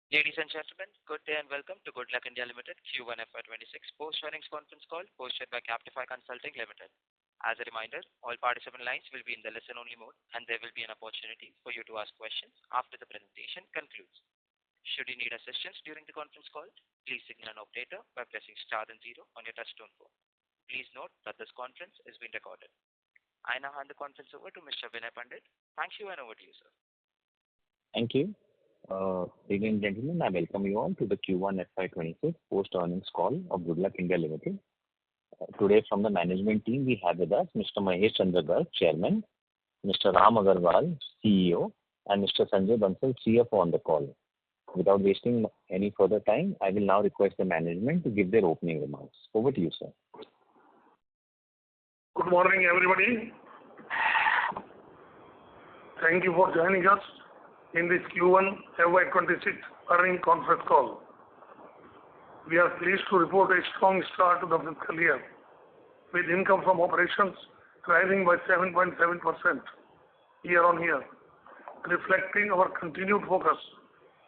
Ladies and gentlemen, good day and welcome to Goodluck India Limited Q1 FY26 post-earnings conference call hosted by Captify Consulting Limited. As a reminder, all participant lines will be in the listen-only mode and there will be an opportunity for you to ask questions after the presentation concludes. Should you need assistance during the conference call, please signal an operator by pressing star and 0 on your touchtone phone. Please note that this conference is being recorded. I now hand the conference over to Mr. Vinay Pandit. Thank you and over to you, sir. Thank you. Ladies and gentlemen, I welcome you all to the Q1 FY26 post-earnings call of Goodluck India Limited. Today from the management team we have with us Mr. Mahesh Chandra Garg, Chairman, Mr. Ram Agarwal, CEO, and Mr. Sanjay Bansal, CFO on the call. Without wasting any further time, I will now request the management to give their opening remarks. Over to you, sir. Good morning, everybody. Thank you for joining us in this Q1 FY26 earnings conference call. We are pleased to report a strong start to the fiscal year, with income from operations rising by 7.7% year-on-year, reflecting our continued focus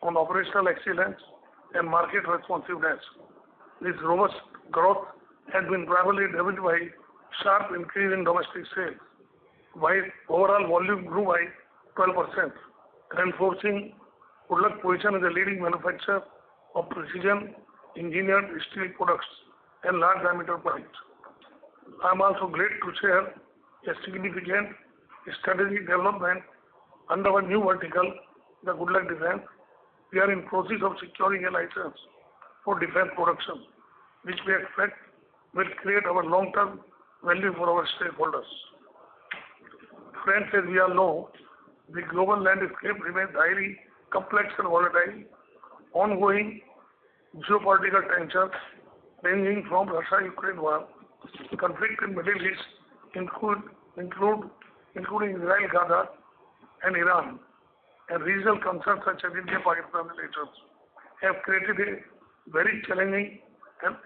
on operational excellence and market responsiveness. This robust growth has been primarily driven by sharp increase in domestic sales, while overall volume grew by 12%, reinforcing Goodluck's position as a leading manufacturer of precision engineered steel products and large diameter pipes. I am also glad to share a significant strategic development under our new vertical, the Goodluck Defense. We are in process of securing a license for defense production, which we expect will create our long-term value for our stakeholders. Friends, as we all know, the global landscape remains highly complex and volatile. Ongoing geopolitical tensions ranging from Russia-Ukraine war, conflict in Middle East, including Israel, Gaza, and Iran, and regional concerns such as India-Pakistan relations have created a very challenging and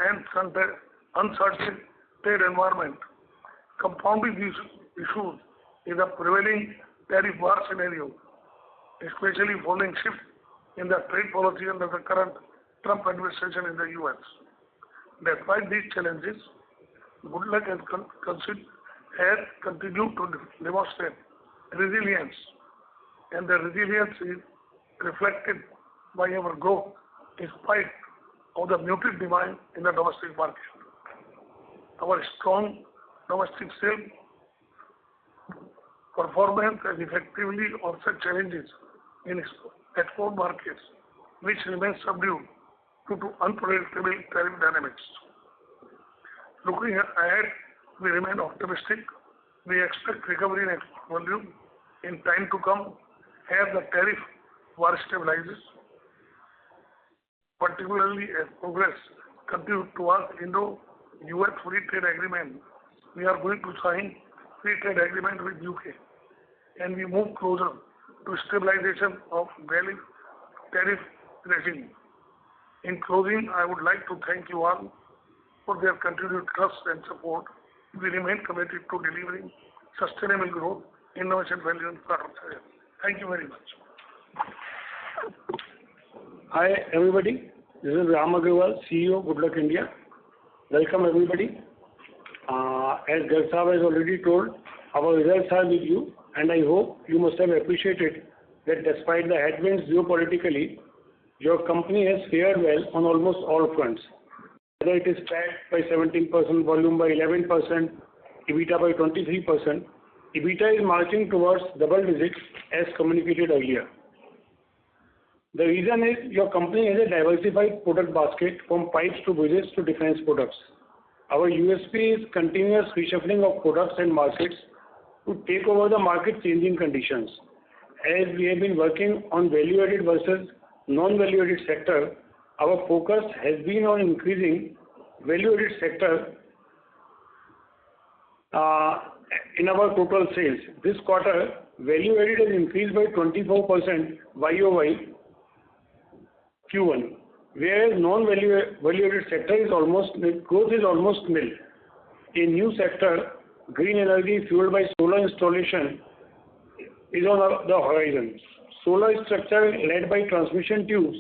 uncertain trade environment. Compounding these issues is a prevailing tariff war scenario, especially following shift in the trade policy under the current Trump administration in the US. Despite these challenges, Goodluck has continued to demonstrate resilience, and the resilience is reflected by our growth in spite of the muted demand in the domestic market. Our strong domestic sales performance has effectively offset challenges in export markets, which remain subdued due to unpredictable tariff dynamics. Looking ahead, we remain optimistic. We expect recovery in export volume in time to come as the tariff war stabilizes, particularly as progress continues towards Indo-US Free Trade Agreement. We are going to sign free trade agreement with UK, and we move closer to stabilization of tariff regime. In closing, I would like to thank you all for their continued trust and support. We remain committed to delivering sustainable growth, innovation, value, and product sales. Thank you very much. Hi everybody, this is Ram Agarwal, CEO Goodluck India. Welcome everybody. As Garg Sahab has already told, our results are with you, and I hope you must have appreciated that despite the headwinds geopolitically, your company has fared well on almost all fronts. Whether it is PAT by 17%, volume by 11%, EBITDA by 23%, EBITDA is marching towards double digits as communicated earlier. The reason is your company has a diversified product basket from pipes to bridges to defense products. Our USP is continuous reshuffling of products and markets to take over the market changing conditions. As we have been working on value-added versus non-value-added sector, our focus has been on increasing value-added sector in our total sales. This quarter, value-added has increased by 24% YOY Q1, whereas non-value-added sector is growth is almost nil. A new sector, green energy fueled by solar installation, is on the horizon. Solar structure led by transmission tubes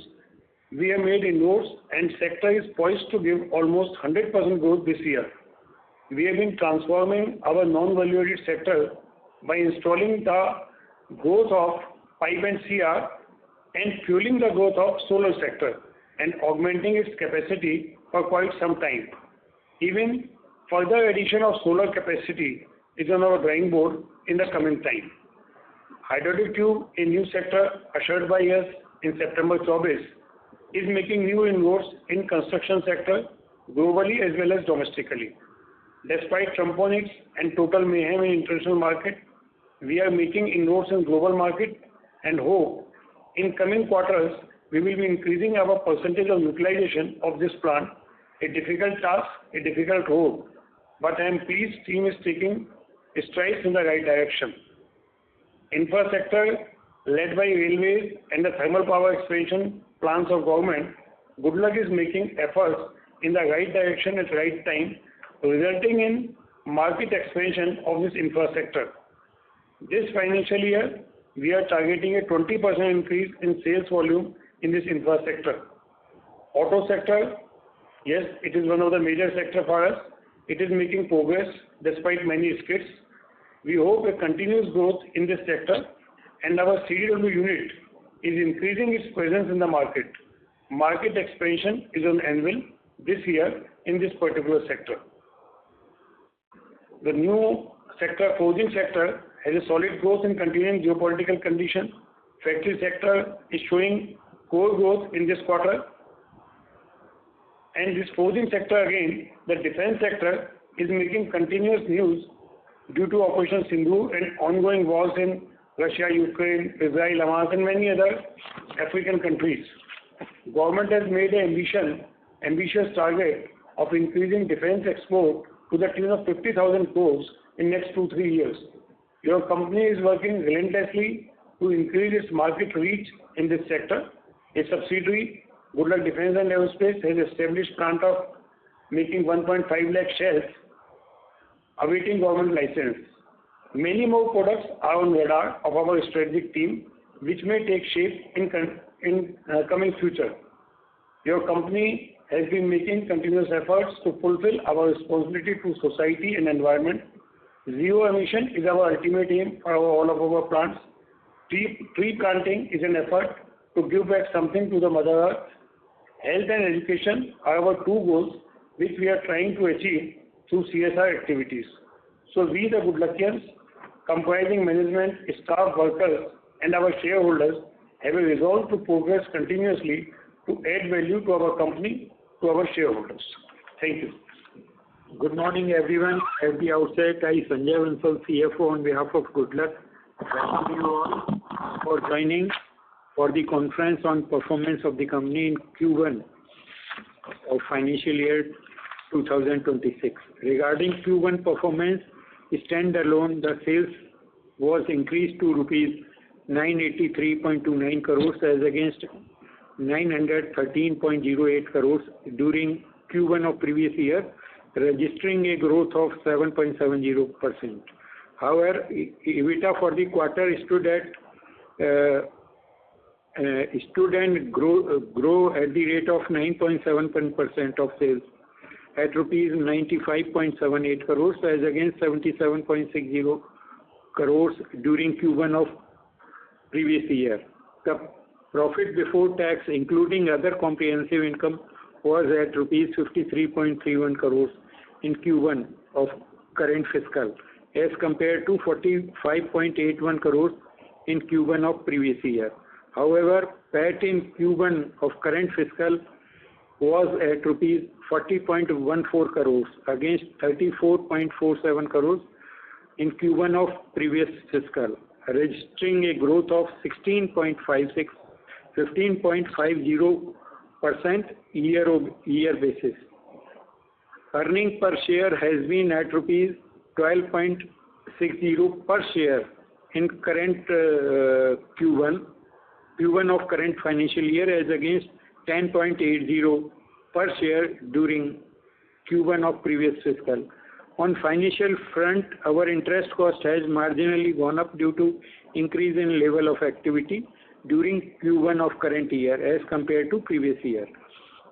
we have made inroads and sector is poised to give almost 100% growth this year. We have been transforming our non-value-added sector by installing the growth of pipe and CR and fueling the growth of solar sector and augmenting its capacity for quite some time. Even further addition of solar capacity is on our drawing board in the coming time. Hydraulic tube, a new sector ushered by us in September 2024, is making new inroads in construction sector globally as well as domestically. Despite Trumponics and total mayhem in international market, we are making inroads in global market and hope in coming quarters we will be increasing our percentage of utilization of this plant. A difficult task, a difficult road, but I am pleased team is taking strides in the right direction. Infra sector led by railways and the thermal power expansion plans of government, Goodluck is making efforts in the right direction at right time, resulting in market expansion of this infra sector. This financial year, we are targeting a 20% increase in sales volume in this infra sector. Auto sector, yes, it is one of the major sector for us. It is making progress despite many skids. We hope a continuous growth in this sector and our CDW unit is increasing its presence in the market. Market expansion is on anvil this year in this particular sector. The new sector, forging sector, has a solid growth in continuing geopolitical condition. Factory sector is showing core growth in this quarter. And this forging sector again, the defense sector is making continuous news due to Operation Sindhu and ongoing wars in Russia, Ukraine, Israel, Hamas and many other African countries. Government has made an ambitious target of increasing defense export to the tune of 50,000 crores in next 2-3 years. Your company is working relentlessly to increase its market reach in this sector. A subsidiary, Goodluck Defense and Aerospace, has established plant of making 1.5 lakh shells, awaiting government license. Many more products are on radar of our strategic team, which may take shape in coming future. Your company has been making continuous efforts to fulfill our responsibility to society and environment. Zero emission is our ultimate aim for all of our plants. Tree planting is an effort to give back something to the Mother Earth. Health and education are our two goals which we are trying to achieve through CSR activities. So we the Goodluckians, comprising management, staff, workers and our shareholders have a resolve to progress continuously to add value to our company, to our shareholders. Thank you. Good morning, everyone. At the outset, I, Sanjay Bansal, CFO, on behalf of Goodluck, welcome you all for joining for the conference on performance of the company in Q1 of financial year 2026. Regarding Q1 performance, standalone, the sales was increased to rupees 983.29 crores as against 913.08 crores during Q1 of previous year, registering a growth of 7.70%. However, EBITDA for the quarter stood and grow at the rate of 9.71% of sales at rupees 95.78 crores as against 77.60 crores during Q1 of previous year. The profit before tax, including other comprehensive income, was at rupees 53.31 crores in Q1 of current fiscal as compared to 45.81 crores in Q1 of previous year. However, PAT in Q1 of current fiscal was at rupees 40.14 crores against 34.47 crores in Q1 of previous fiscal, registering a growth of 15.50% year-over-year basis. Earning per share has been at rupees 12.60 per share in current Q1 of current financial year as against 10.80 per share during Q1 of previous fiscal. On financial front, our interest cost has marginally gone up due to increase in level of activity. during Q1 of current year as compared to previous year.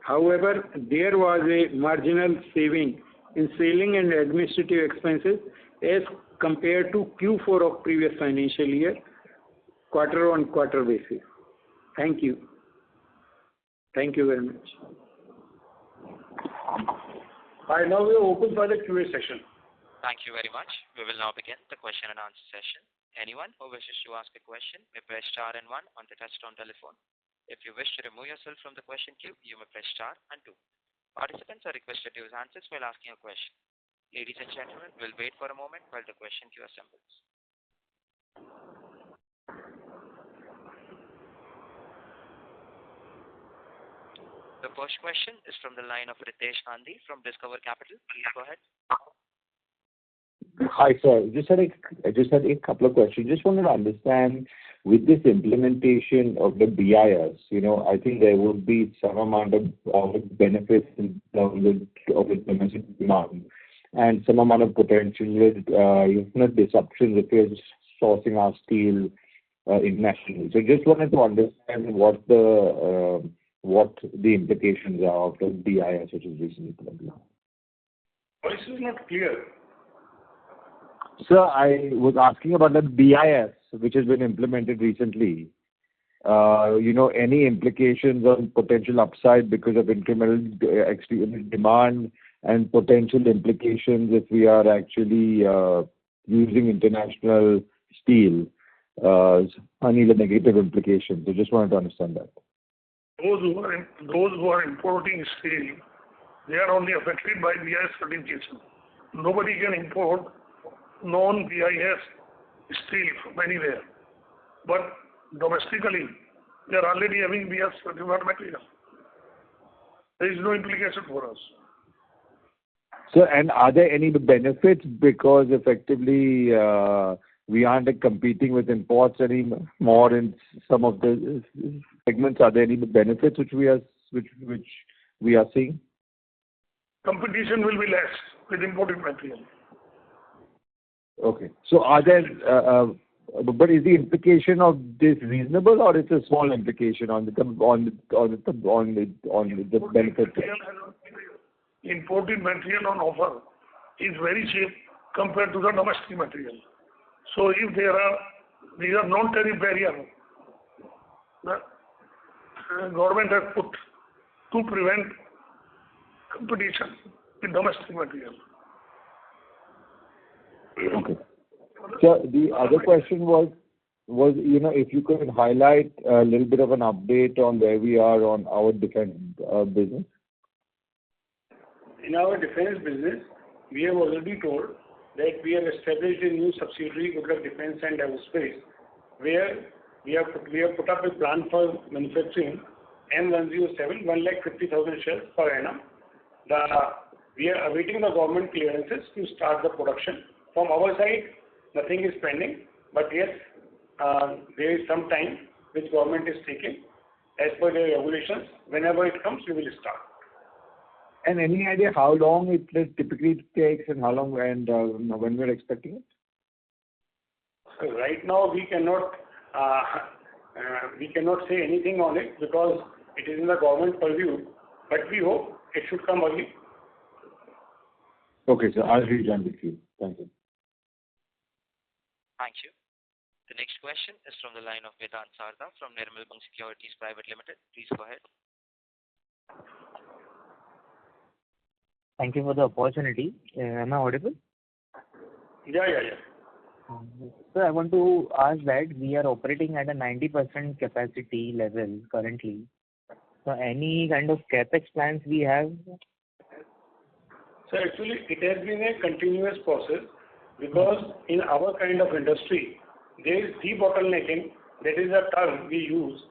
However, there was a marginal saving in selling and administrative expenses as compared to Q4 of previous financial year, quarter-on-quarter basis. Thank you. Thank you very much. I now we are open for the QA session. Thank you very much. We will now begin the question and answer session. Anyone who wishes to ask a question may press star and 1 on the touchtone telephone. If you wish to remove yourself from the question queue, you may press star and 2. Participants are requested to use handsets while asking a question. Ladies and gentlemen, we'll wait for a moment while the question queue assembles. The first question is from the line of Ritesh Gandhi from Discover Capital. Please go ahead. Hi, sir. I just had a couple of questions. Just wanted to understand, with this implementation of the BIS, I think there would be some amount of benefits in terms of domestic demand and some amount of potential disruptions if you're sourcing our steel internationally. So just wanted to understand what the implications are of the BIS, which is recently implemented. Voice is not clear. Sir, I was asking about the BIS, which has been implemented recently. Any implications on potential upside because of incremental extreme demand and potential implications if we are actually using international steel, any negative implications. I just wanted to understand that. Those who are importing steel, they are only affected by BIS certification. Nobody can import non-BIS steel from anywhere. But domestically, they are already having BIS certified material. There is no implication for us. So, and are there any benefits because effectively we aren't competing with imports anymore in some of the segments? Are there any benefits which we are seeing? Competition will be less with imported material. Okay. So are there, but is the implication of this reasonable, or it's a small implication on the benefit? Imported material on offer is very cheap compared to the domestic material. So if these are non-tariff barrier, the government has put to prevent competition with domestic material. Okay. So the other question was if you could highlight a little bit of an update on where we are on our defense business. In our defense business, we have already told that we have established a new subsidiary, Goodluck Defense and Aerospace, where we have put up a plan for manufacturing M107, 150,000 shells per annum. We are awaiting the government clearances to start the production. From our side, nothing is pending, but yes, there is some time which government is taking. As per the regulations, whenever it comes, we will start. And any idea how long it typically takes and how long and when we're expecting it? So right now, we cannot say anything on it because it is in the government purview, but we hope it should come early. Okay, so I'll rejoin with you. Thank you. Thank you. The next question is from the line of Vedant Sarda from Nirmal Bang Securities Private Limited. Please go ahead. Thank you for the opportunity. Am I audible? Yeah. Sir, I want to ask that we are operating at a 90% capacity level currently. So any kind of capex plans we have? So actually, it has been a continuous process because in our kind of industry, there is debottlenecking. That is a term we use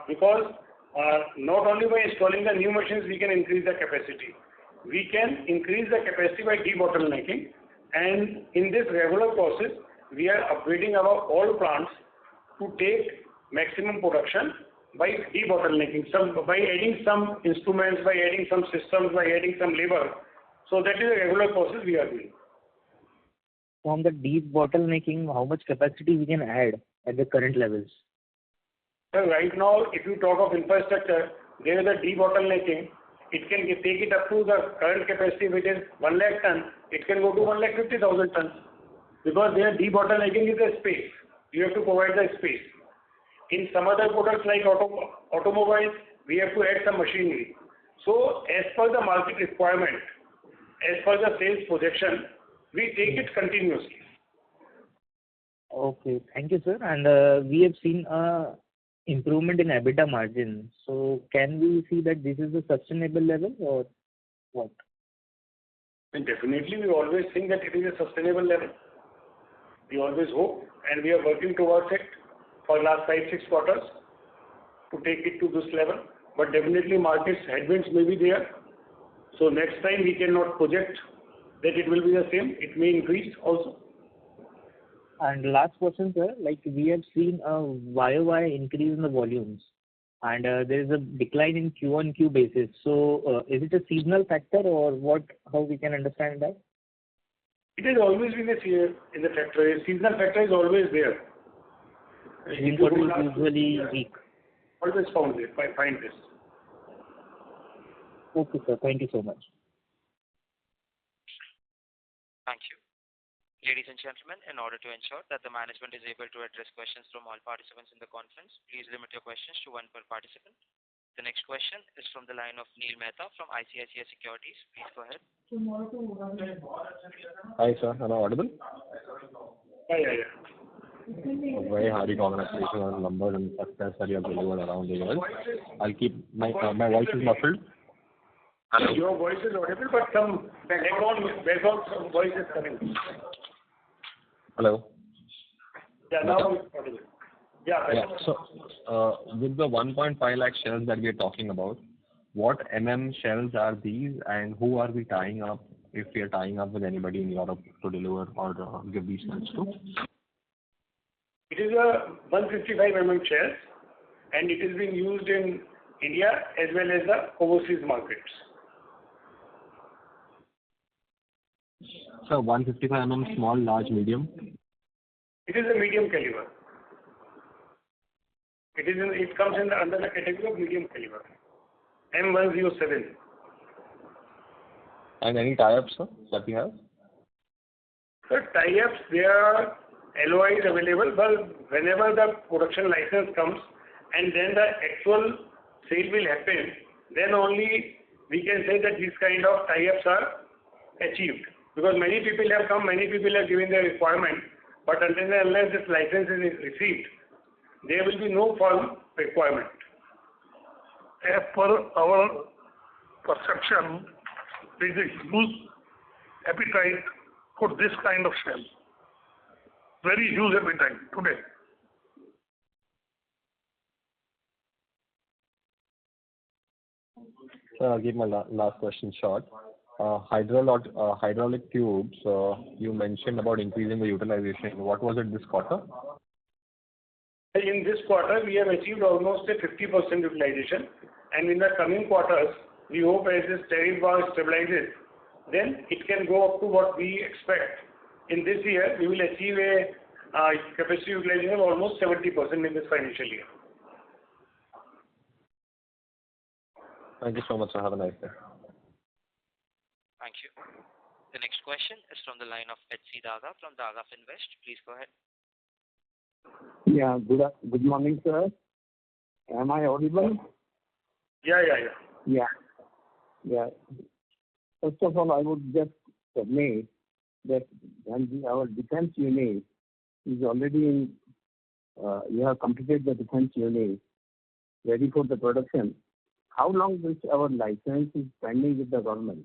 because not only by installing the new machines we can increase the capacity. We can increase the capacity by debottlenecking, and in this regular process, we are upgrading our all plants to take maximum production by debottlenecking, by adding some instruments, by adding some systems, by adding some labor. So that is a regular process we are doing. From the debottlenecking, how much capacity we can add at the current levels? So right now, if you talk of infrastructure, there is a debottlenecking. It can take it up to the current capacity, which is 1 lakh ton. It can go to 1,50,000 tons. Because their debottlenecking is a space. You have to provide the space. In some other products like automobiles, we have to add some machinery. So as per the market requirement, as per the sales projection, we take it continuously. Okay. Thank you, sir. And we have seen improvement in EBITDA margin. So can we see that this is a sustainable level or what? And definitely, we always think that it is a sustainable level. We always hope, and we are working towards it for last 5-6 quarters to take it to this level. But definitely, markets headwinds may be there. So next time, we cannot project that it will be the same. It may increase also. And last question, sir, like we have seen a YOY increase in the volumes and there is a decline in Q-on-Q basis. So is it a seasonal factor or what? How we can understand that? It has always been in the factor. A seasonal factor is always there. Import is usually weak. Always found it. Find this. Okay, sir. Thank you so much. Thank you. Ladies and gentlemen, in order to ensure that the management is able to address questions from all participants in the conference, please limit your questions to one per participant. The next question is from the line of Neil Mehta from ICICI Securities. Please go ahead. Hi, sir. Am I audible? Yeah. Very hearty congratulations on the numbers and success that you have delivered around the world. I'll keep my voice is muffled. Hello. Your voice is audible, but some background voice is coming. Hello. Yeah, now it's audible. Yeah. So, with the 1.5 lakh shells that we are talking about, what shells are these, and who are we tying up, if we are tying up with anybody in Europe to deliver or give these shells to? It is a 155 shell, and it is being used in India as well as the overseas markets. So 155 small, large, medium? It is a medium caliber. It comes under the category of medium caliber. M107. And any tie-ups, sir, that we have? So tie-ups, there are LOIs available, but whenever the production license comes and then the actual sale will happen, then only we can say that these kind of tie-ups are achieved. Because many people have come, many people have given their requirement, but until and unless this license is received, there will be no firm requirement. As per our perception, there is a huge appetite for this kind of shell. Very huge appetite today. I'll give my last question short. Hydraulic tubes, you mentioned about increasing the utilization. What was it this quarter? In this quarter, we have achieved almost a 50% utilization, and in the coming quarters, we hope as this tariff war stabilizes, then it can go up to what we expect. In this year, we will achieve a capacity utilization of almost 70% in this financial year. Thank you so much, sir. Have a nice day. Thank you. The next question is from the line of H.C. Daga from Daga Finvest. Please go ahead. Yeah, good morning, sir. Am I audible? Yeah. Yeah. First of all, I would just submit that when our defense unit is already in, you have completed the defense unit, ready for the production. How long will our license is pending with the government?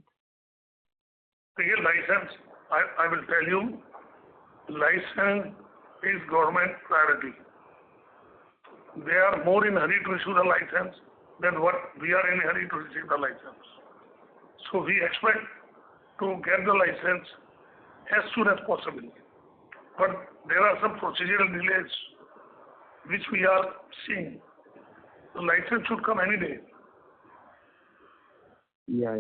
Real license, I will tell you, license is government priority. They are more in hurry to issue the license than what we are in a hurry to receive the license. So we expect to get the license as soon as possible. But there are some procedural delays which we are seeing. The license should come any day. Yeah.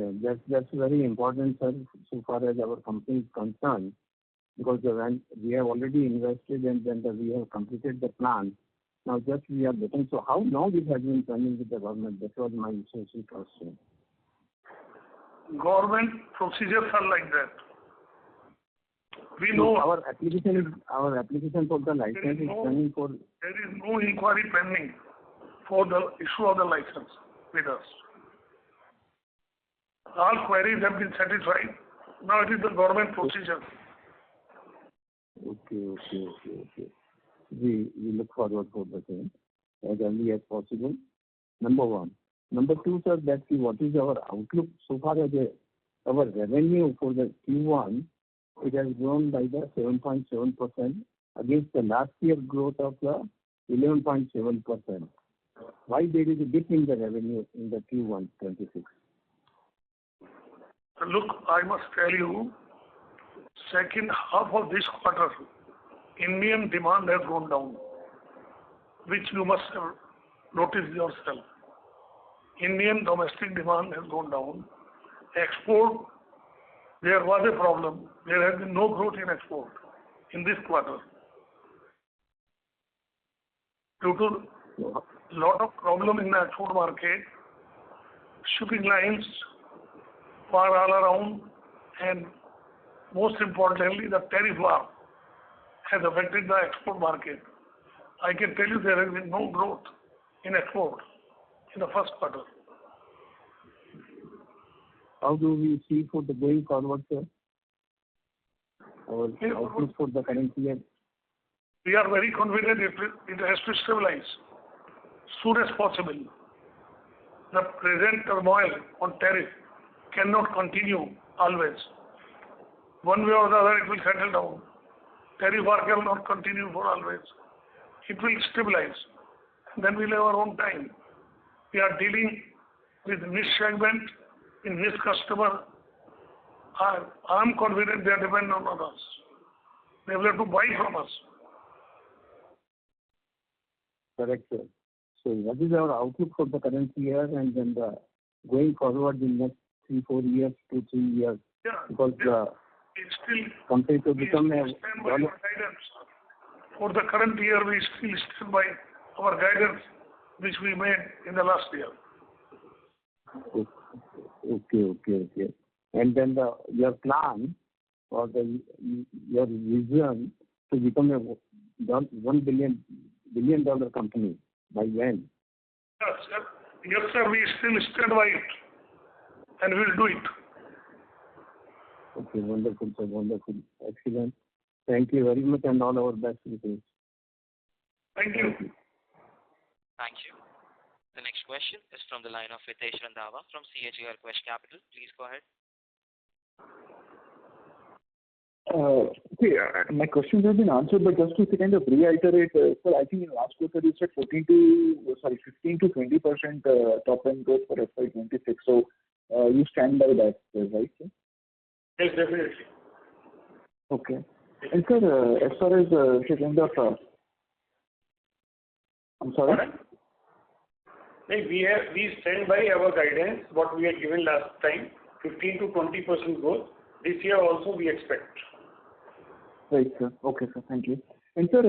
That's very important, sir, so far as our company is concerned, because when we have already invested and then we have completed the plan, Now just we are getting. So how long it has been pending with the government? That was my essential question. Government procedures are like that. We know Our application for the license is pending for. there is no inquiry pending for the issue of the license with us. All queries have been satisfied. Now it is the government procedure. Okay. We look forward for the same as early as possible. Number one. Number two, sir, that what is our outlook so far as our revenue for the Q1? It has grown by the 7.7% against the last year growth of the 11.7%. Why there is a dip in the revenue in the Q1 26? Look, I must tell you, second half of this quarter, Indian demand has gone down, which you must have noticed yourself. Indian domestic demand has gone down. Export, there was a problem. There has been no growth in export in this quarter. Due to lot of problem in the export market, shipping lines were all around, and most importantly, the tariff war has affected the export market. I can tell you there has been no growth in export in the first quarter. How do we see for the going forward, sir? Our outlook for the current year? We are very confident it has to stabilize soon as possible. The present turmoil on tariff cannot continue always. One way or the other, it will settle down. Tariff war cannot continue for always. It will stabilize. Then we'll have our own time. We are dealing with niche segment, in niche customer. I'm confident they are dependent on us. They will have to buy from us. Correct, sir. So what is our outlook for the current year and then the going forward in next 3-4 years, 2-3 years? Yeah. Because It's still compared to become a stand by our guidance. For the current year, we still stand by our guidance, which we made in the last year. Okay. And then your plan or your vision to become a $1 billion company by when? Yes, sir. We still stand by it, and we'll do it. Okay, wonderful, sir. Wonderful. Excellent. Thank you very much and all our best wishes. Thank you. Thank you. The next question is from the line of Hitesh Randhawa from CHR Quest Capital. Please go ahead. Okay, my questions have been answered, but just to kind of reiterate, sir, I think in last quarter you said 15 to 20% top line growth for FY26. So you stand by that, right, sir? Yes, definitely. Okay. And sir, as far as kind of, I'm sorry. We stand by our guidance, what we had given last time, 15 to 20% growth. This year also we expect. Right, sir. Okay, sir. Thank you. And sir,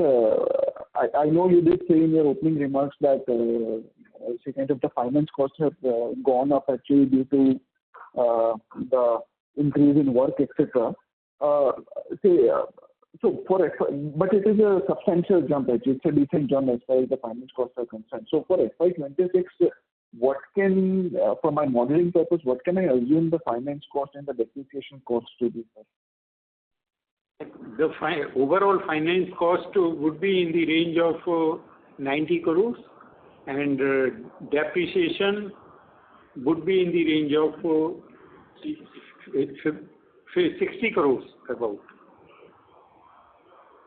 I know you did say in your opening remarks that kind of the finance costs have gone up actually due to the increase in work, etc. So but it is a substantial jump actually. It's a decent jump as far as the finance costs are concerned. So for FY26, what can, for my modeling purpose, what can I assume the finance cost and the depreciation cost to be? The overall finance cost would be in the range of 90 crores and depreciation would be in the range of 60 crores about,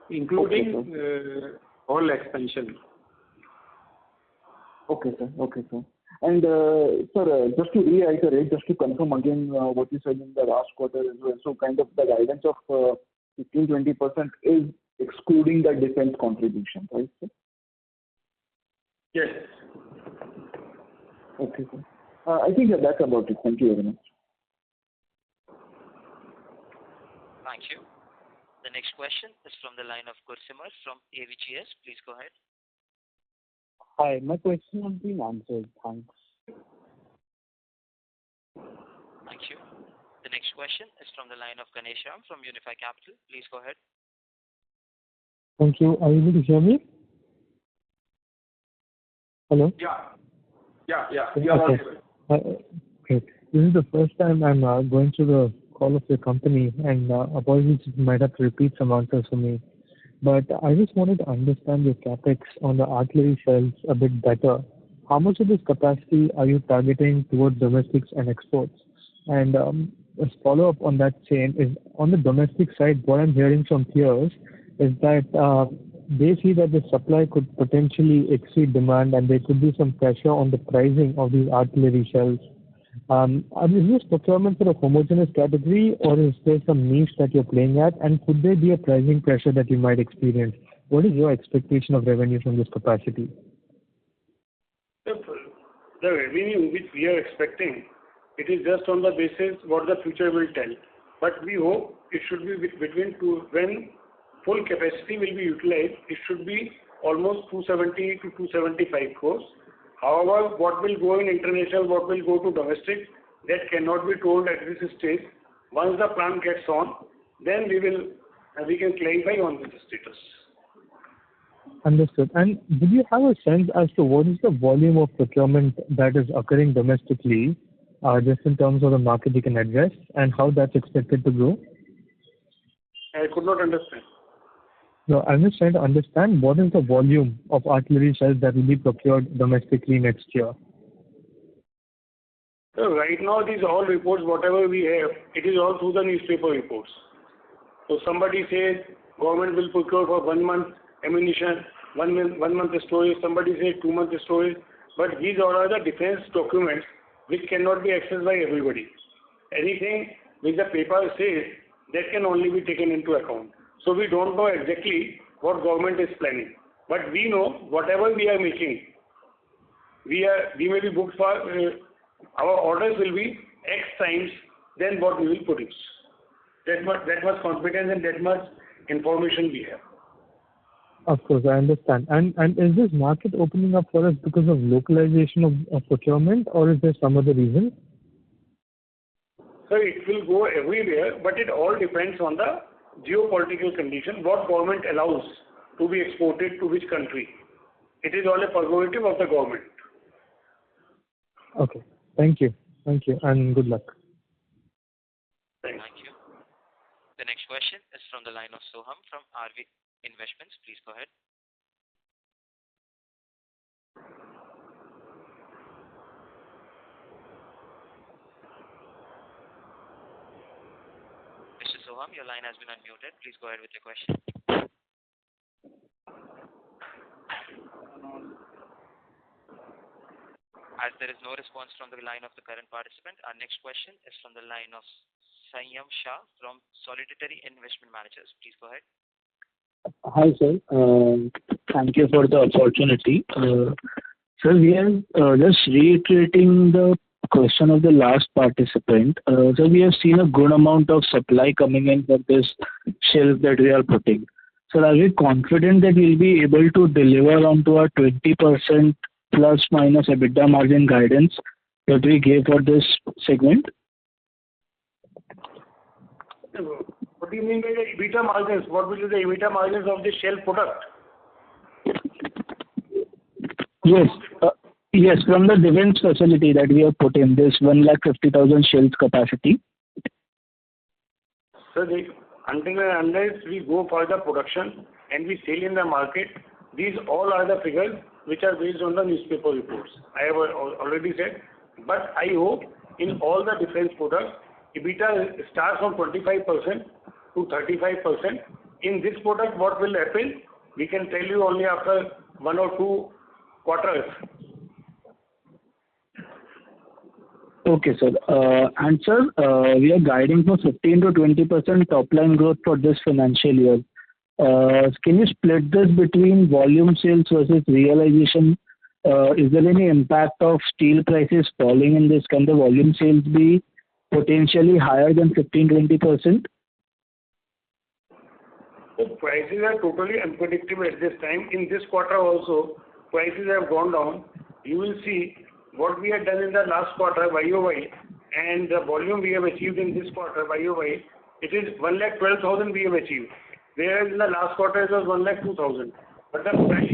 including all expansion. Okay, sir. And sir, just to reiterate, just to confirm again what you said in the last quarter as well. So kind of the guidance of 15-20% is excluding the defense contribution, right, sir? Yes. Okay, sir. I think that's about it. Thank you very much. Thank you. The next question is from the line of Gursimar from AVGS. Please go ahead. Hi, my question has been answered. Thanks. Thank you. The next question is from the line of Ganesham from Unifi Capital. Please go ahead. Thank you. Are you able to hear me? Hello? Yeah. Okay. Great. This is the first time I'm going through the call of your company, and apologies if you might have to repeat some answers for me. But I just wanted to understand your capex on the artillery shells a bit better. How much of this capacity are you targeting towards domestics and exports? And a follow-up on that chain is, on the domestic side, what I'm hearing from peers is that they see that the supply could potentially exceed demand, and there could be some pressure on the pricing of these artillery shells. Is this procurement for a homogeneous category, or is there some niche that you're playing at? And could there be a pricing pressure that you might experience? What is your expectation of revenue from this capacity? The revenue which we are expecting, it is just on the basis what the future will tell. But we hope it should be between two, when full capacity will be utilized, it should be almost 270 to 275 crores. However, what will go in international, what will go to domestic, that cannot be told at this stage. Once the plant gets on, then we can clarify on this status. Understood. And did you have a sense as to what is the volume of procurement that is occurring domestically, just in terms of the market you can address, and how that's expected to grow? I could not understand. No, I'm just trying to understand what is the volume of artillery shells that will be procured domestically next year. So right now, these all reports, whatever we have, it is all through the newspaper reports. So somebody says government will procure for 1 month ammunition, 1 month storage, somebody says 2 months storage, but these all are the defense documents which cannot be accessed by everybody. Anything which the paper says, that can only be taken into account. So we don't know exactly what government is planning. But we know whatever we are making, we may be booked for, our orders will be X times than what we will produce. That much confidence and that much information we have. Of course, I understand. And is this market opening up for us because of localization of procurement, or is there some other reason? So it will go everywhere, but it all depends on the geopolitical condition, what government allows to be exported to which country. It is all a prerogative of the government. Okay. Thank you, and good luck. Thanks. Thank you. The next question is from the line of Soham from RV Investments. Please go ahead. Mr. Soham, your line has been unmuted. Please go ahead with your question. As there is no response from the line of the current participant, our next question is from the line of Sanyam Shah from Solitary Investment Managers. Please go ahead. Hi, sir. Thank you for the opportunity. Sir, we are just reiterating the question of the last participant. So we have seen a good amount of supply coming in for this shelf that we are putting. So are we confident that we'll be able to deliver onto our 20% plus minus EBITDA margin guidance that we gave for this segment? What do you mean by the EBITDA margins? What will be the EBITDA margins of the shell product? Yes, from the defense facility that we have put in, this 150,000 shells capacity. So until and unless we go for the production and we sell in the market, these all are the figures which are based on the newspaper reports. I have already said, but I hope in all the defense products, EBITDA starts from 25% to 35%. In this product, what will happen, we can tell you only after 1 or 2 quarters. Okay, sir. And sir, we are guiding for 15 to 20% top line growth for this financial year. Can you split this between volume sales versus realization? Is there any impact of steel prices falling in this? Can the volume sales be potentially higher than 15-20%? The prices are totally unpredictable at this time. In this quarter also, prices have gone down, you will see what we had done in the last quarter YOY and the volume we have achieved in this quarter YOY, it is 1,12,000 we have achieved. Whereas in the last quarter it was 1,02,000. But the price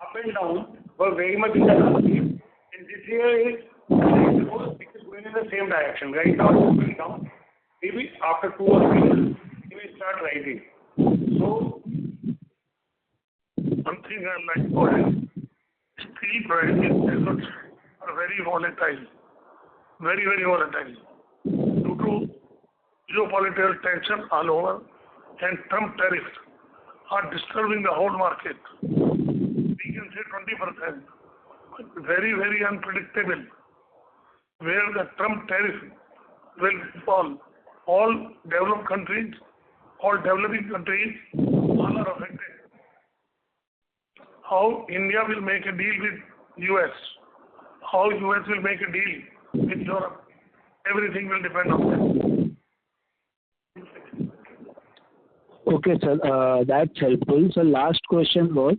up and down were very much in the last year. And this year it is going in the same direction. Right now it is going down. Maybe after 2 or 3 years it will start rising. So one thing I like for is steel prices are very volatile. Very, very volatile. Due to geopolitical tension all over and Trump tariffs are disturbing the whole market. We can say 20%. Very, very unpredictable. Where the Trump tariff will fall. All developed countries, all developing countries, all are affected. How India will make a deal with US, how US will make a deal with Europe, everything will depend on that. Okay, sir, that's helpful. So last question was,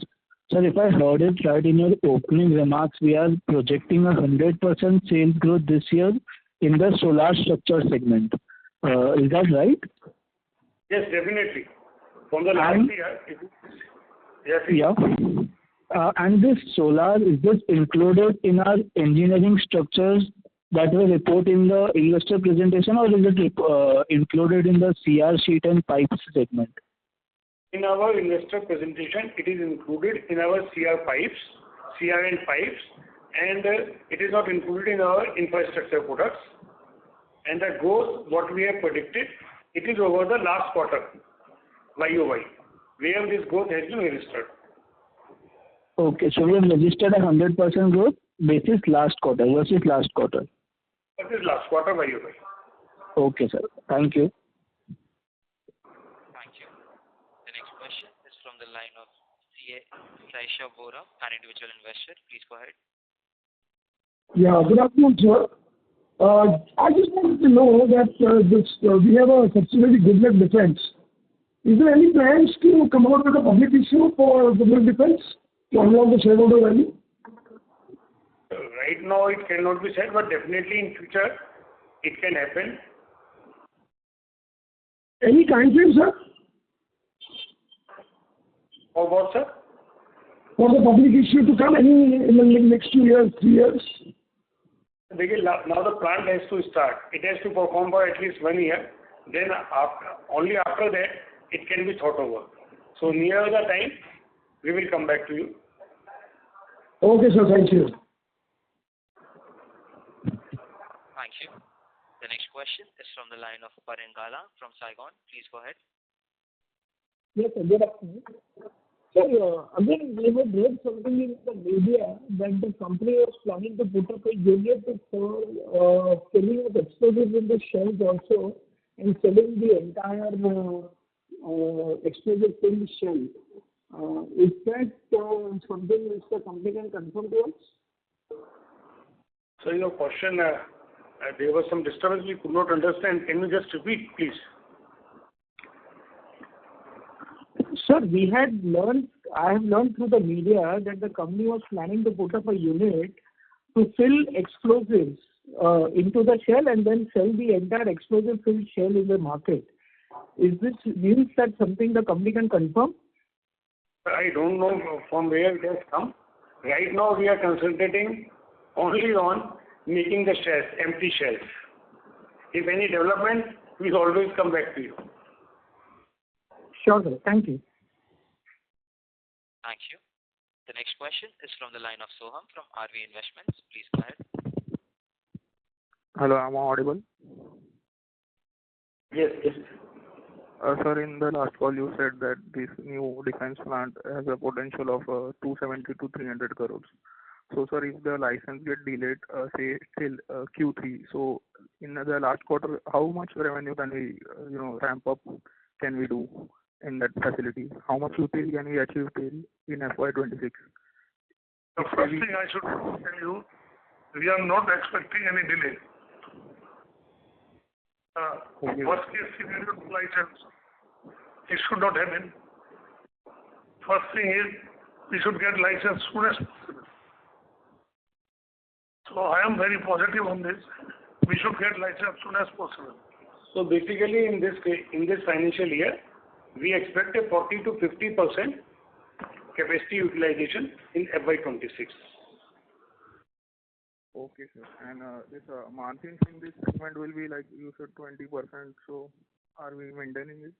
sir, if I heard it right in your opening remarks, we are projecting a 100% sales growth this year in the solar structure segment. Is that right? Yes, definitely. From the last year, yes. Yeah. And this solar, is this included in our engineering structures that we report in the investor presentation, or is it included in the CR sheet and pipes segment? In our investor presentation, it is included in our CR and pipes, and it is not included in our infrastructure products. And the growth, what we have predicted, it is over the last quarter, YOY, where this growth has been registered. Okay, so we have registered a 100% growth basis last quarter versus last quarter. That is last quarter YOY. Okay, sir. Thank you. Thank you. The next question is from the line of CA Saisha Bora, an individual investor. Please go ahead. Yeah, good afternoon, sir. I just wanted to know that we have a subsidiary, Goodluck Defense. Is there any plans to come out with a public issue for Goodluck Defense to unlock the shareholder value? Right now it cannot be said, but definitely in future it can happen. Any time frame, sir? For what, sir? For the public issue to come in the next 2 years, 3 years? Now the plant has to start. It has to perform for at least 1 year. Then only after that it can be thought over. So near the time we will come back to you. Okay, sir. Thank you. Thank you. The next question is from the line of Parengala from Saigon. Please go ahead. Yes, sir. Good afternoon. Sir, again, we have read something in the media that the company was planning to put up a unit for selling of explosives in the shells also and selling the entire explosive in shell. Is that something which the company can confirm to us? So your question, there was some disturbance we could not understand. Can you just repeat, please? Sir, I have learned through the media that the company was planning to put up a unit to fill explosives into the shell and then sell the entire explosive filled shell in the market. Is that something the company can confirm? I don't know from where it has come. Right now we are concentrating only on making the shells, empty shells. If any development, we will always come back to you. Sure, sir. Thank you. Thank you. The next question is from the line of Soham from RV Investments. Please go ahead. Hello, am I audible? Yes. Sir, in the last call you said that this new defense plant has a potential of 270 to 300 crores. So, sir, if the license get delayed, say till Q3, so in the last quarter, how much revenue can we, ramp up? Can we do in that facility? How much utility can we achieve till in FY26? The first thing I should tell you, we are not expecting any delay. Worst case scenario license, it should not happen. First thing is, we should get license soon as possible. So I am very positive on this. We should get license soon as possible. So basically, in this financial year, we expect a 40 to 50% capacity utilization in FY26. Okay, sir. And this margins in this segment will be like you said 20%. So are we maintaining it?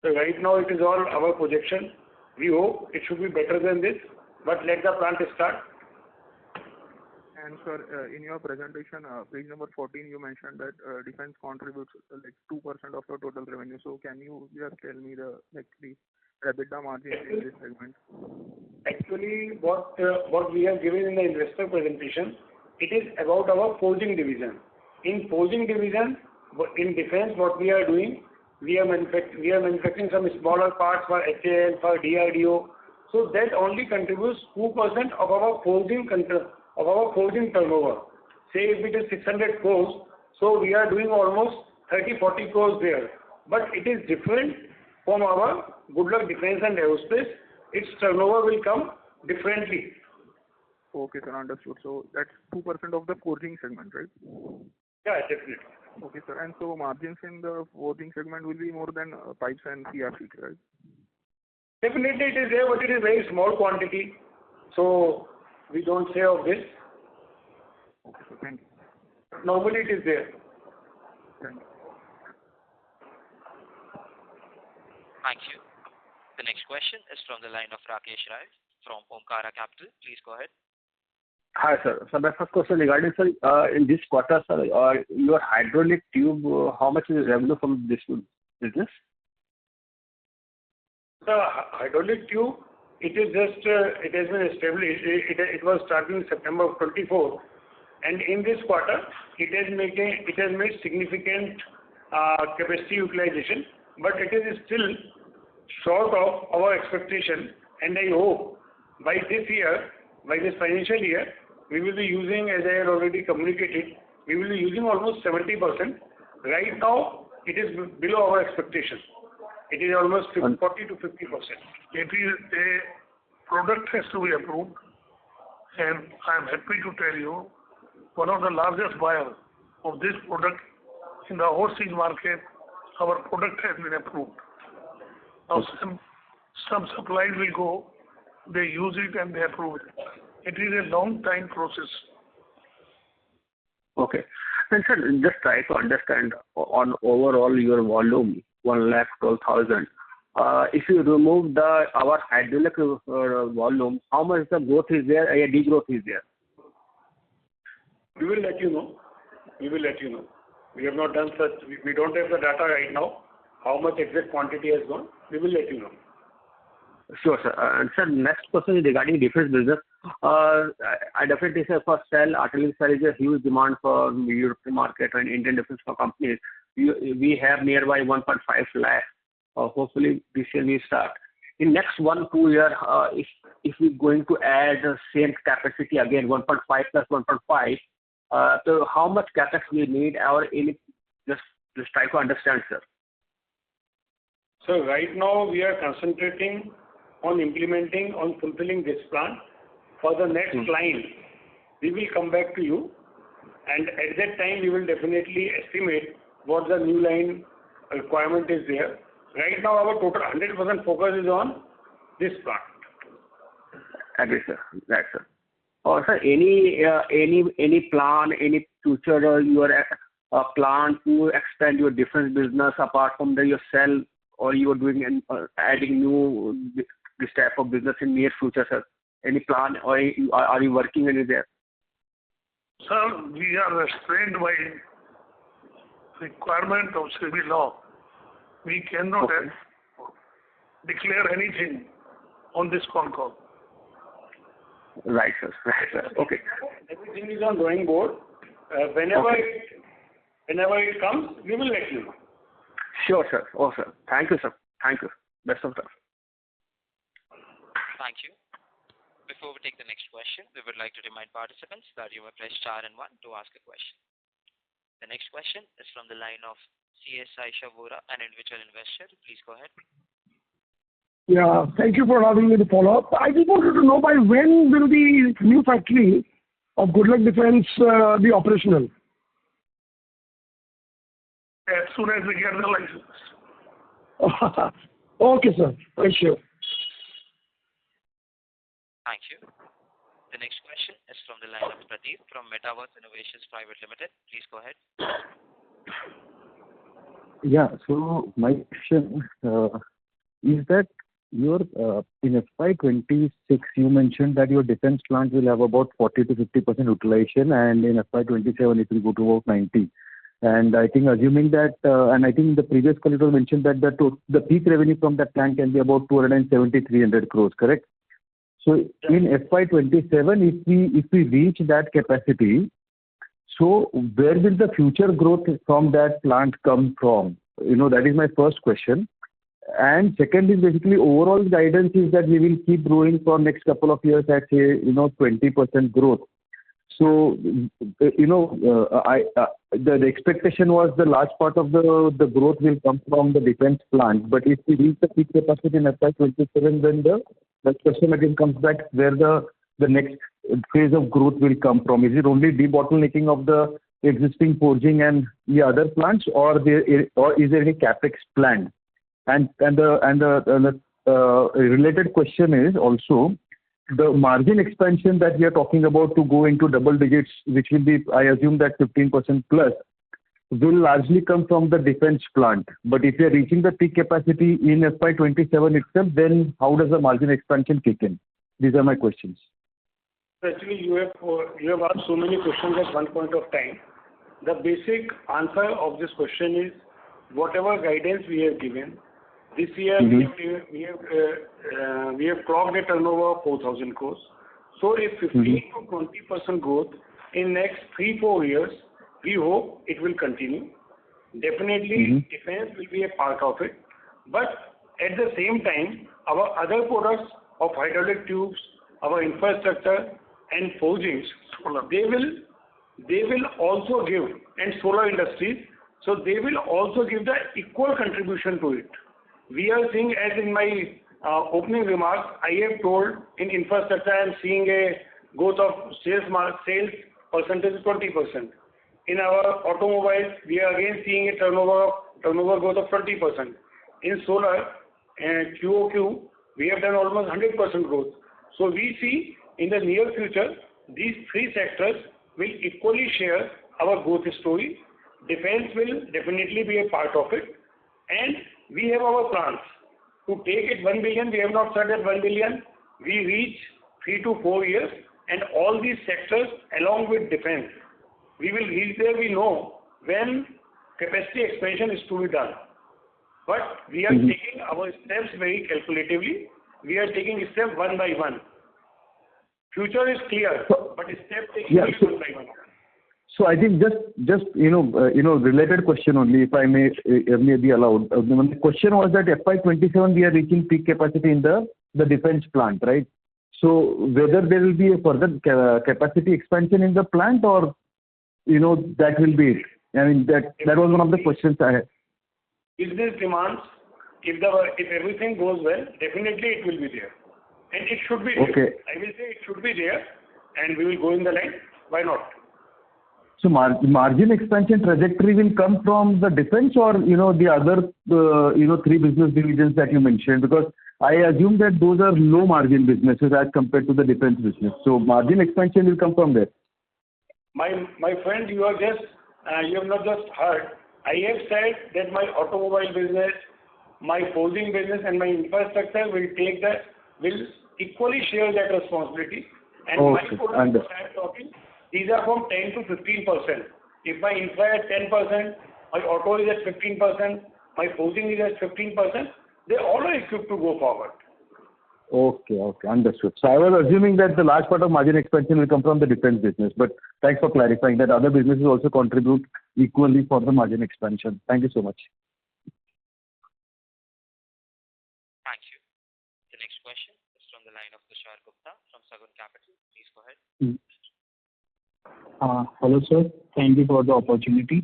So right now it is all our projection. We hope it should be better than this, but let the plant start. And sir, in your presentation, page number 14, you mentioned that defense contributes like 2% of your total revenue. So can you just tell me the EBITDA margin in this segment? Actually, what we have given in the investor presentation, it is about our forging division. In forging division, in defense, what we are doing, we are manufacturing some smaller parts for HAL, for DRDO. So that only contributes 2% of our forging turnover. Say if it is 600 crores, so we are doing almost 30-40 crores there. But it is different from our Goodluck Defense and Aerospace. Its turnover will come differently. Okay, sir, understood. So that's 2% of the forging segment, right? Yeah, definitely. Okay, sir. And so margins in the forging segment will be more than pipes and CRCs, right? Definitely it is there, but it is very small quantity. So we don't say of this. Okay, sir. Thank you. Normally it is there. Thank you. Thank you. The next question is from the line of Rakesh Rai from Omkara Capital. Please go ahead. Hi, sir. So my first question regarding, sir, in this quarter, sir, your hydraulic tube, how much is the revenue from this business? The hydraulic tube, it is just, it has been established. It was starting September of 24, and in this quarter, it has made significant capacity utilization, but it is still short of our expectation. And I hope by this financial year, we will be using, as I had already communicated, we will be using almost 70%. Right now, it is below our expectation. It is almost 40 to 50%. It is a product has to be approved, and I am happy to tell you, one of the largest buyers of this product in the overseas market, our product has been approved. Now some supplies will go, they use it and they approve it. It is a long time process. Okay. And sir, just try to understand on overall your volume, 112,000. If you remove our hydraulic volume, how much the growth is there, a degrowth is there? We will let you know. We have not done such, we don't have the data right now, how much exact quantity has gone. We will let you know. Sure, sir. And sir, next question is regarding defense business. I definitely say for cell, artillery cell is a huge demand for the European market and Indian defense companies. We have nearby 1.5 lakh. Hopefully this year we start. In next 1-2 years, if we're going to add the same capacity again, 1.5 plus 1.5, so how much capex we need, or just try to understand, sir. So right now we are concentrating on fulfilling this plan. For the next line, we will come back to you, and at that time we will definitely estimate what the new line requirement is there. Right now our total 100% focus is on this plant. Agree, sir. Right, sir. Or sir, any plan, any future your plan to expand your defense business apart from your cell, or you are doing adding new this type of business in near future, sir? Any plan, or are you working any there? Sir, we are restrained by requirement of civil law. We cannot declare anything on this phone call. Right, sir. Right, sir. Okay. Everything is on drawing board. Whenever it comes, we will let you know. Sure, sir. Oh, sir. Thank you, sir. Thank you. Best of luck. Thank you. Before we take the next question, we would like to remind participants that you may press star and 1 to ask a question. The next question is from the line of CSI Shavora, an individual investor. Please go ahead. Yeah, thank you for allowing me to follow up. I just wanted to know by when will the new factory of Goodluck Defense be operational? As soon as we get the license. Okay, sir. Thank you. Thank you. The next question is from the line of Pradeep from Metaverse Innovations Private Limited. Please go ahead. Yeah. So my question is that your in FY26 you mentioned that your defense plant will have about 40 to 50% utilization, and in FY27 it will go to about 90. And I think assuming that, and I think the previous colleague mentioned that the peak revenue from that plant can be about 270-300 crores, correct? So in FY27, if we reach that capacity, so where will the future growth from that plant come from? That is my first question. And second is basically overall guidance is that we will keep growing for next couple of years at say 20% growth. So the expectation was the large part of the growth will come from the defense plant. But if we reach the peak capacity in FY27, then the question again comes back where the next phase of growth will come from. Is it only debottlenecking of the existing forging and the other plants, or is there any capex plan? And the related question is also the margin expansion that we are talking about to go into double digits, which will be, I assume that 15% plus, will largely come from the defense plant. But if we are reaching the peak capacity in FY27 itself, then how does the margin expansion kick in? These are my questions. Actually, you have asked so many questions at one point of time. The basic answer of this question is whatever guidance we have given. This year we have clocked a turnover of 4,000 crores. So if 15 to 20% growth in next 3-4 years, we hope it will continue. Definitely, defense will be a part of it. But at the same time, our other products of hydraulic tubes, our infrastructure and forgings, they will also give, and solar industries, so they will also give the equal contribution to it. We are seeing, as in my opening remarks, I have told in infrastructure I am seeing a growth of sales percentage 20%. In our automobiles, we are again seeing a turnover growth of 20%. In solar and QOQ, we have done almost 100% growth. So we see in the near future, these three sectors will equally share our growth story. Defense will definitely be a part of it. And we have our plans to take it 1 billion. We have not started 1 billion. We reach 3 to 4 years, and all these sectors along with defense, we will reach there. We know when capacity expansion is to be done. But we are taking our steps very calculatively. We are taking step one by one. Future is clear, but step taking one by one. So I think just related question only, if I may be allowed. The question was that FY27 we are reaching peak capacity in the defense plant, right? So whether there will be a further capacity expansion in the plant, or that will be it. I mean that was one of the questions I had. Business demands, if everything goes well, definitely it will be there, and it should be there. Okay. I will say it should be there, and we will go in the line. Why not? So margin expansion trajectory will come from the defense or, the other, three business divisions that you mentioned? Because I assume that those are low margin businesses as compared to the defense business. So margin expansion will come from there. My friend, you have not just heard. I have said that my automobile business, my forging business and my infrastructure will equally share that responsibility. And my products that I am talking, these are from 10 to 15%. If my infra is 10%, my auto is at 15%, my forging is at 15%, they all are equipped to go forward. Okay, understood. So I was assuming that the large part of margin expansion will come from the defense business, but thanks for clarifying that other businesses also contribute equally for the margin expansion. Thank you so much. Thank you. The next question is from the line of Tushar Gupta from Sagun Capital. Please go ahead. Hello, sir. Thank you for the opportunity.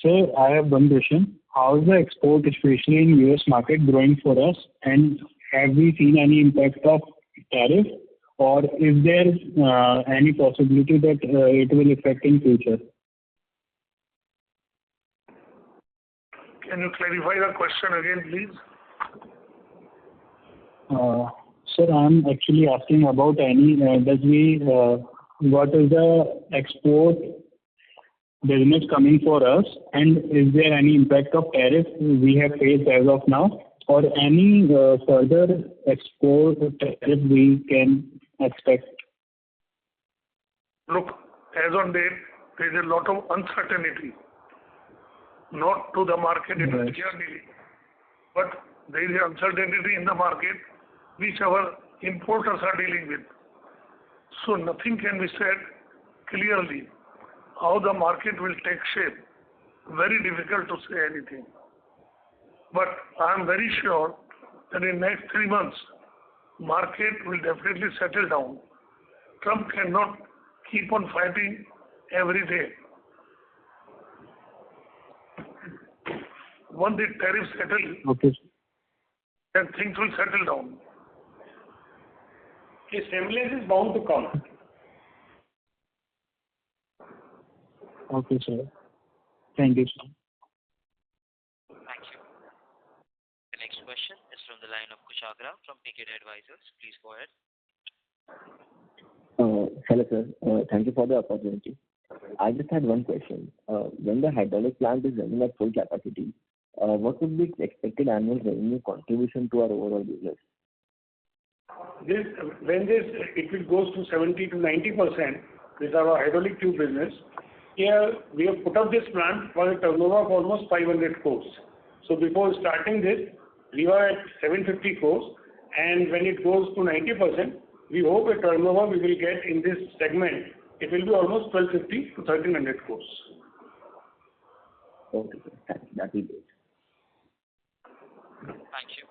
Sir, I have one question. How is the export, especially in US market, growing for us? And have we seen any impact of tariff, or is there any possibility that it will affect in future? Can you clarify the question again, please? Sir, I'm actually asking about what is the export business coming for us, and is there any impact of tariff we have faced as of now, or any further export tariff we can expect? Look, as on date, there is a lot of uncertainty, not to the market clearly, but there is uncertainty in the market which our importers are dealing with. So nothing can be said clearly how the market will take shape. Very difficult to say anything. But I am very sure that in next 3 months, market will definitely settle down. Trump cannot keep on fighting every day. Once the tariffs settle, then things will settle down. A semblance is bound to come. Okay, sir. Thank you, sir. Thank you. The next question is from the line of Kushagra from PKD Advisors. Please go ahead. Hello, sir. Thank you for the opportunity. I just had one question. When the hydraulic plant is running at full capacity, what would be the expected annual revenue contribution to our overall business? It will go to 70 to 90% with our hydraulic tube business. Here we have put up this plant for a turnover of almost 500 crores. So before starting this, we were at 750 crores, and when it goes to 90%, we hope a turnover we will get in this segment, it will be almost 1250 to 1300 crores. Okay, sir. Thanks. That will be it. Thank you.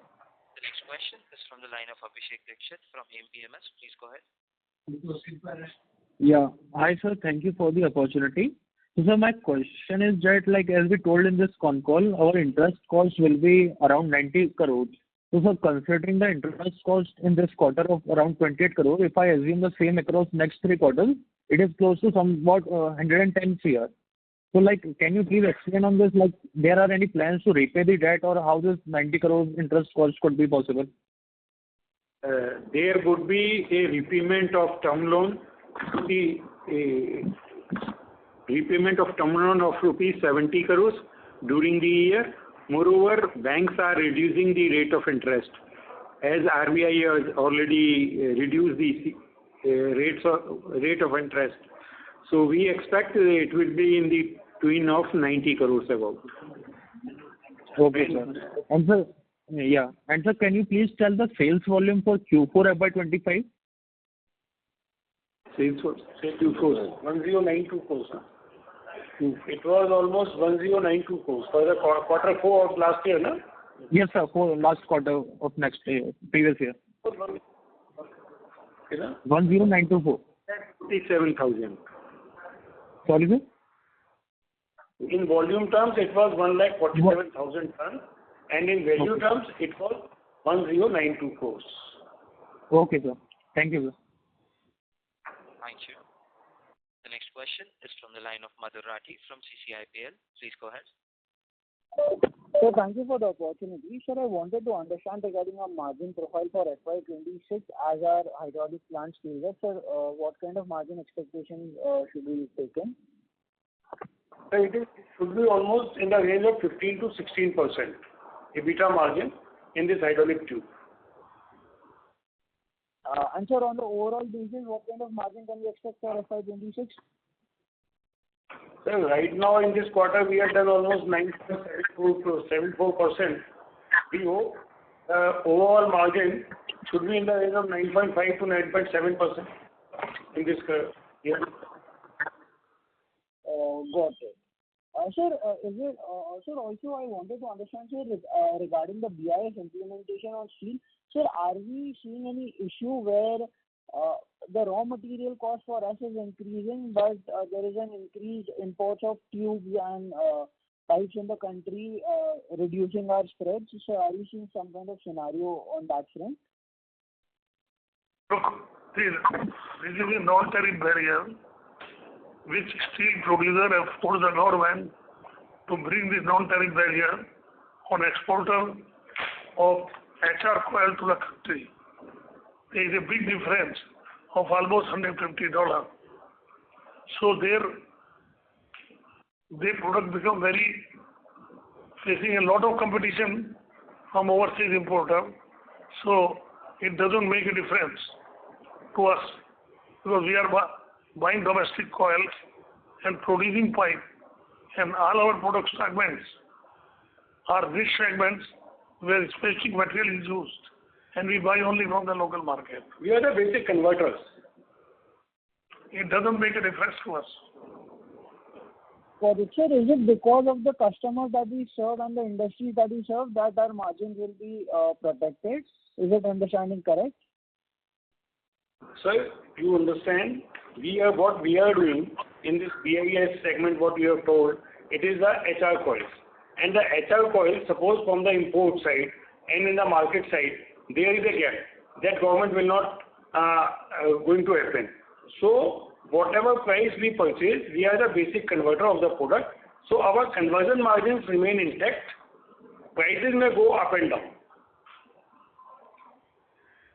The next question is from the line of Abhishek Dixit from AMPMS. Please go ahead. Yeah. Hi, sir. Thank you for the opportunity. So, sir, my question is that, as we told in this con call, our interest cost will be around 90 crores. So, sir, considering the interest cost in this quarter of around 28 crores, if I assume the same across next 3 quarters, it is close to somewhat 110 crores. So, can you please explain on this, there are any plans to repay the debt, or how this 90 crores interest cost could be possible? There would be a repayment of term loan, of rupees 70 crores during the year. Moreover, banks are reducing the rate of interest, as RBI has already reduced the rate of interest. So we expect it will be in the tune of 90 crores above. Okay, sir. And sir, can you please tell the sales volume for Q4 FY25? Sales for Q4, 1092 crores. It was almost 1092 crores for the quarter 4 of last year, no? Yes, sir, for last quarter of previous year. 10924. 57,000. Sorry, sir? In volume terms, it was 1,47,000 tons, and in value terms, it was 1092 crores. Okay, sir. Thank you, sir. Thank you. The next question is from the line of Madhur Rathi from CCIPL. Please go ahead. So thank you for the opportunity. Sir, I wanted to understand regarding our margin profile for FY26 as our hydraulic plant scales up. Sir, what kind of margin expectations should we take in? It should be almost in the range of 15 to 16% EBITDA margin in this hydraulic tube. And sir, on the overall basis, what kind of margin can we expect for FY26? Sir, right now in this quarter, we have done almost 9.74%. We hope overall margin should be in the range of 9.5 to 9.7% in this year. Got it. Sir, also I wanted to understand, sir, regarding the BIS implementation on steel. Sir, are we seeing any issue where the raw material cost for us is increasing, but there is an increased imports of tubes and pipes in the country, reducing our spreads. So are you seeing some kind of scenario on that front? Look, this is a non-tariff barrier which steel producer have forced the government to bring this non-tariff barrier on exporter of HR coil to the country. There is a big difference of almost $150. So their product become facing a lot of competition from overseas importer. So it doesn't make a difference to us because we are buying domestic coils and producing pipe, and all our product segments are niche segments where specific material is used, and we buy only from the local market. We are the basic converters. It doesn't make a difference to us. Got it, sir. Is it because of the customers that we serve and the industries that we serve that our margins will be protected? Is that understanding correct? Sir, you understand, what we are doing in this BIS segment, what you have told, it is the HR coils. And the HR coil, suppose from the import side and in the market side, there is a gap. That government will not going to happen. So whatever price we purchase, we are the basic converter of the product. So our conversion margins remain intact. Prices may go up and down.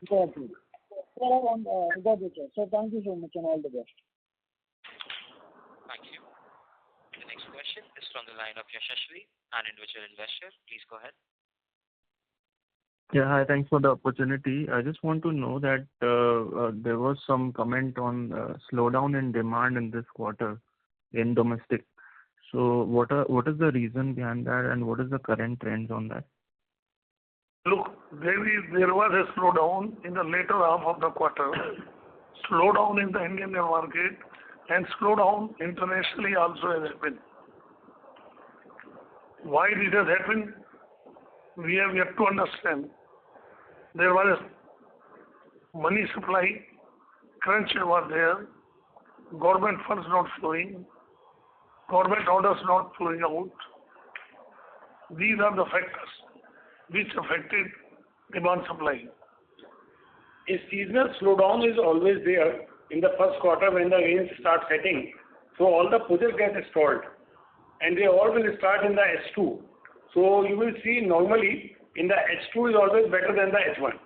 Got it. Got it, sir. So thank you so much and all the best. Thank you. The next question is from the line of Yashashri, an individual investor. Please go ahead. Yeah, hi. Thanks for the opportunity. I just want to know that there was some comment on slowdown in demand in this quarter in domestic. So what is the reason behind that, and what is the current trends on that? Look, there was a slowdown in the later half of the quarter, slowdown in the Indian market, and slowdown internationally also has happened. Why this has happened, we have yet to understand. There was money supply crunch was there, government funds not flowing, government orders not flowing out. These are the factors which affected demand supply. A seasonal slowdown is always there in the first quarter when the rains start setting. So all the projects get stalled and they all will start in the S2. So you will see normally in the H2 is always better than the H1.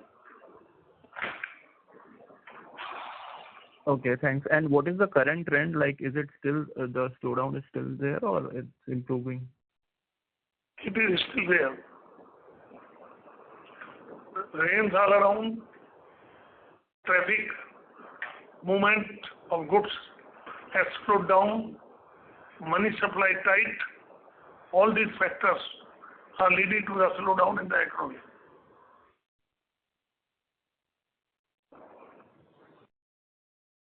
Okay, thanks. And what is the current trend? Like, is it still, the slowdown is still there or it's improving? It is still there. Rains all around, traffic, movement of goods has slowed down, money supply tight. All these factors are leading to the slowdown in the economy.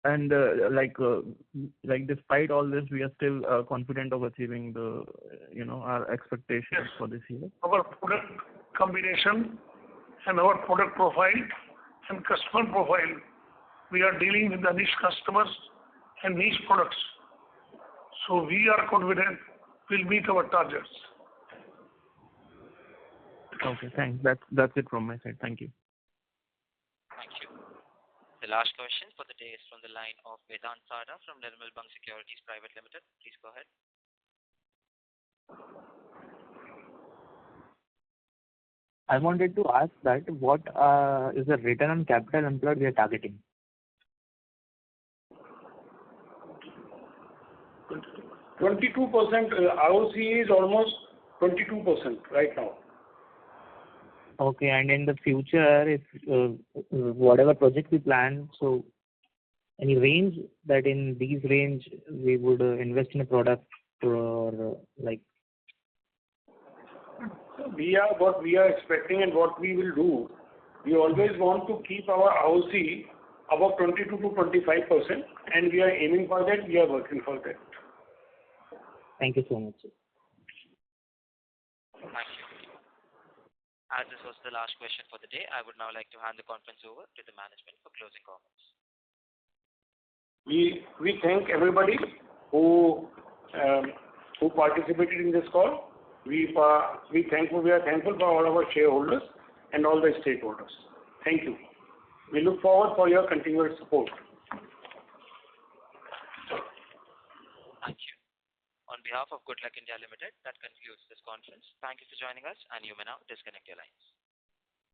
And like despite all this, we are still confident of achieving the, our expectations for this year. Our product combination and our product profile and customer profile, we are dealing with the niche customers and niche products. So we are confident we'll meet our targets. Okay, thanks. That's it from my side. Thank you. Thank you. The last question for the day is from the line of Vedant Sada from Nirmal Bang Securities Private Limited. Please go ahead. I wanted to ask that what is the return on capital employed we are targeting? 22%, ROC is almost 22% right now. Okay, and in the future, if whatever project we plan, so any range that in these range we would invest in a product or like? What we are expecting and what we will do, we always want to keep our ROC above 22 to 25%, and we are aiming for that, we are working for that. Thank you so much. Thank you. As this was the last question for the day, I would now like to hand the conference over to the management for closing comments. We thank everybody who participated in this call, We are thankful for all our shareholders and all the stakeholders. Thank you. We look forward for your continued support. Thank you. On behalf of Goodluck India Limited, that concludes this conference. Thank you for joining us, and you may now disconnect your lines.